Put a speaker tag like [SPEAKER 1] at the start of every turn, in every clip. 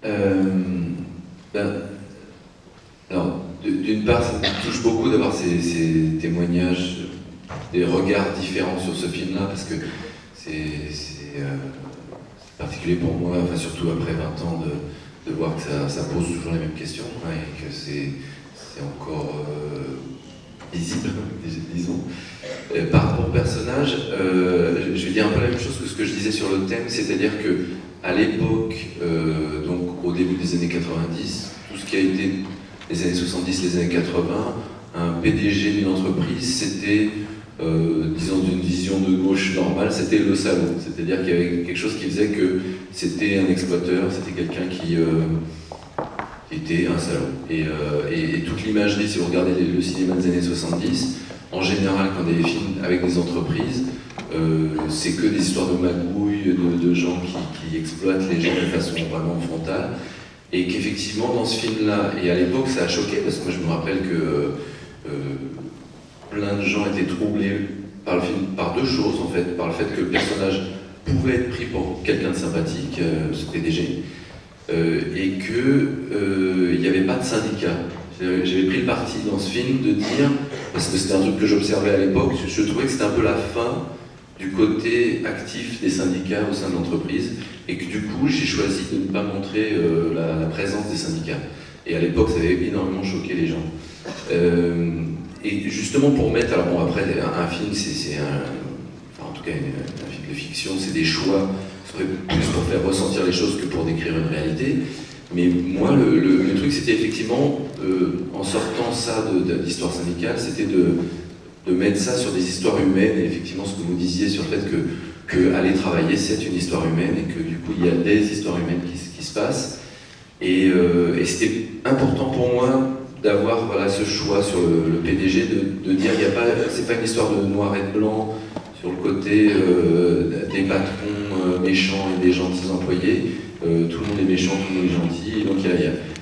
[SPEAKER 1] Euh, ben, alors, d'une part, ça me touche beaucoup d'avoir ces témoignages, des regards différents sur ce film-là, parce que c'est particulier pour moi, enfin surtout après 20 ans, de voir que ça pose toujours les mêmes questions, hein, et que c'est encore visible, disons. Par rapport au personnage, je vais dire un peu la même chose que ce que je disais sur le thème, c'est-à-dire que à l'époque, donc au début des années 90, tout ce qui a été les années 70, les années 80, un PDG d'une entreprise, c'était, disons d'une vision de gauche normale, c'était le salaud. C'est-à-dire qu'il y avait quelque chose qui faisait que c'était un exploiteur, c'était quelqu'un qui était un salaud. Et toute l'imagerie, si vous regardez le cinéma des années 70, en général, quand il y a des films avec des entreprises, c'est que des histoires de magouilles, de gens qui exploitent les gens de façon vraiment frontale. Et qu'effectivement, dans ce film-là, et à l'époque, ça a choqué, parce que moi je me rappelle que plein de gens étaient troublés par le film, par deux choses en fait, par le fait que le personnage pouvait être pris pour quelqu'un de sympathique, ce PDG, et qu'il n'y avait pas de syndicat. J'avais pris le parti dans ce film de dire, parce que c'était un truc que j'observais à l'époque, je trouvais que c'était un peu la fin du côté actif des syndicats au sein de l'entreprise, et que du coup j'ai choisi de ne pas montrer la présence des syndicats. Et à l'époque ça avait énormément choqué les gens. Et justement pour mettre, alors bon après un film c'est enfin en tout cas un film de fiction, c'est des choix, ce serait plus pour faire ressentir les choses que pour décrire une réalité. Mais moi le truc c'était effectivement, en sortant ça d'histoire syndicale, c'était de mettre ça sur des histoires humaines, et effectivement ce que vous disiez sur le fait que aller travailler c'est une histoire humaine, et que du coup il y a des histoires humaines qui se passent, et c'était important pour moi d'avoir voilà, ce choix sur le PDG, de dire c'est pas une histoire de noir et de blanc sur le côté des patrons méchants et des gentils employés, tout le monde est méchant, tout le monde est gentil, et donc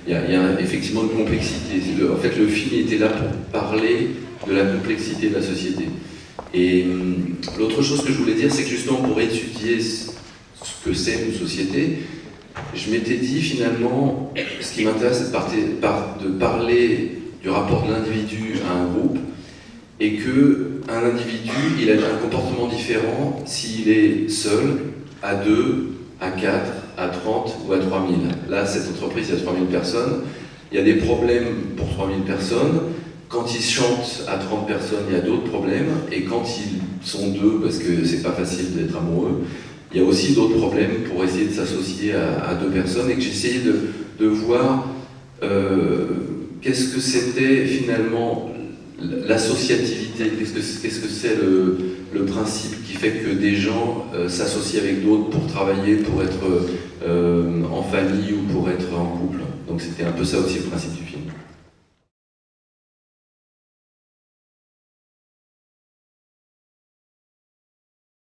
[SPEAKER 1] il y a effectivement une complexité. En fait le film était là pour parler de la complexité de la société. Et l'autre chose que je voulais dire, c'est que justement pour étudier ce que c'est une société, je m'étais dit finalement, ce qui m'intéresse c'est de parler du rapport de l'individu à un groupe, et qu'un individu, il a un comportement différent s'il est seul, à 2, à 4, à 30 ou à 3000. Là, cette entreprise, il y a 3000 personnes, il y a des problèmes pour 3000 personnes. Quand ils chantent à 30 personnes, il y a d'autres problèmes, et quand ils sont deux, parce que c'est pas facile d'être amoureux, il y a aussi d'autres problèmes pour essayer de s'associer à deux personnes, et que j'essayais de voir qu'est-ce que c'était finalement l'associativité, qu'est-ce que c'est le principe qui fait que des gens s'associent avec d'autres pour travailler, pour être en famille ou pour être en couple. Donc c'était un peu ça aussi le principe du film.